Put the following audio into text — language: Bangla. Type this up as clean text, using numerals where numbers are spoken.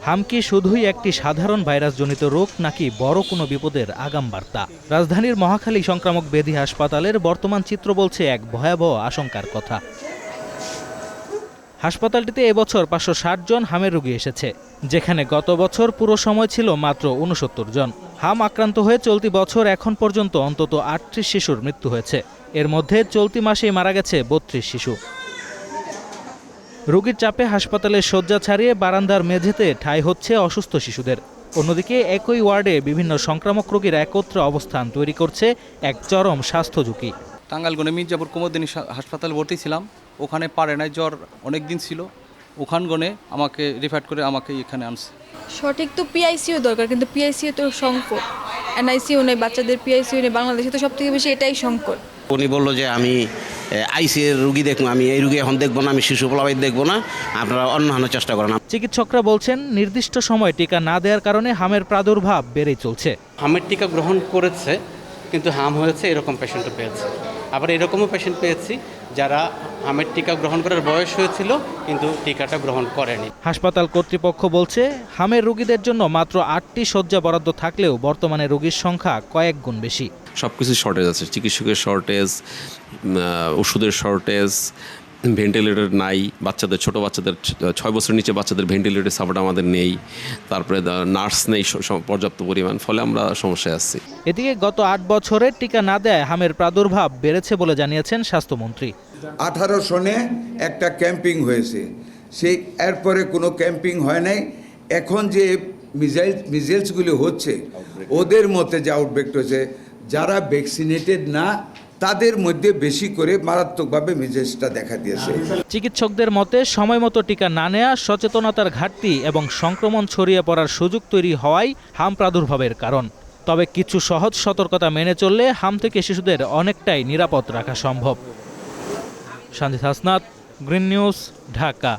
হাম কি শুধুই একটি সাধারণ ভাইরাসজনিত রোগ নাকি বড় কোনো বিপদের আগাম বার্তা? রাজধানীর মহাখালী সংক্রামক ব্যাধি হাসপাতালের বর্তমান চিত্র বলছে এক ভয়াবহ আশঙ্কার কথা। হাসপাতালটিতে এবছর 560 জন হামের রোগী এসেছে, যেখানে গত বছর পুরো সময় ছিল মাত্র 69 জন। হাম আক্রান্ত হয়ে চলতি বছর এখন পর্যন্ত অন্তত 38 শিশুর মৃত্যু হয়েছে। এর মধ্যে চলতি মাসেই মারা গেছে 32 শিশু। রোগীর চাপে হাসপাতালের শয্যা ছাড়িয়ে বারান্দার মেঝেতে ঠাঁই হচ্ছে অসুস্থ শিশুদের। অন্যদিকে একই ওয়ার্ডে বিভিন্ন সংক্রামক রোগীর একত্র অবস্থান তৈরি করছে এক চরম স্বাস্থ্য ঝুঁকি। টাঙ্গাইল মির্জাপুর কুমুদিনী হাসপাতালে ভর্তি ছিলাম, ওখানে পারে নাই, জ্বর অনেক দিন ছিল, ওখান গনে আমাকে রিফার করে আমাকে এখানে আনছে। সঠিক তো পিআইসিইউ দরকার, কিন্তু পিআইসিইউ তো সংকট, এনআইসিইউ নেই, বাচ্চাদের পিআইসিইউ নেই। বাংলাদেশে তো সব থেকে বেশি এটাই সংকট। উনি বললো যে আমি আইসিইউর রুগী দেখবো, আমি এই রুগী এখন দেখবো না, আমি শিশু পোলাপাইত দেখবো না, আপনারা অন্য চেষ্টা করেন। চিকিৎসকরা বলছেন নির্দিষ্ট সময় টিকা না দেওয়ার কারণে হামের প্রাদুর্ভাব বেড়েই চলছে। হামের টিকা গ্রহণ করেছে কিন্তু হাম হয়েছে, এরকম পেশেন্টও পেয়েছে। আবার এরকমও পেশেন্ট পেয়েছি যারা হামের টিকা গ্রহণ করার বয়স হয়েছিল কিন্তু টিকাটা গ্রহণ করেনি। হাসপাতাল কর্তৃপক্ষ বলছে হামের রোগীদের জন্য মাত্র 8টি শয্যা বরাদ্দ থাকলেও বর্তমানে রোগীর সংখ্যা কয়েক গুণ বেশি। সবকিছু শর্টেজ আছে, চিকিৎসকের শর্টেজ, ওষুধের শর্টেজ, ভেন্টিলেটর নাই, বাচ্চাদের ছোট বাচ্চাদের 6 বছরের নিচে বাচ্চাদের ভেন্টিলেটর সাপোর্ট আমাদের নেই, তারপরে নার্স নেই পর্যাপ্ত পরিমাণ, ফলে আমরা সমস্যায় আসছি। এদিকে গত 8 বছরে টিকা না দেয় হামের প্রাদুর্ভাব বেড়েছে বলে জানিয়েছেন স্বাস্থ্যমন্ত্রী। 18 সনে একটা ক্যাম্পিং হয়েছে, সেই এরপরে কোনো ক্যাম্পিং হয় নাই। এখন যে মিজেলসগুলি হচ্ছে ওদের মধ্যে যে আউটব্রেক হয়েছে, যারা ভ্যাকসিনেটেড না তাদের মধ্যে বেশি করে মারাত্মকভাবে মিজেলসটা দেখা দিয়েছে। চিকিৎসকদের মতে সময় মতো টিকা না নেওয়া, সচেতনতার ঘাটতি এবং সংক্রমণ ছড়িয়ে পড়ার সুযোগ তৈরি হওয়াই হাম প্রাদুর্ভাবের কারণ। তবে কিছু সহজ সতর্কতা মেনে চললে হাম থেকে শিশুদের অনেকটাই নিরাপদ রাখা সম্ভব। Sanjid Hasnat, green news, Dhaka.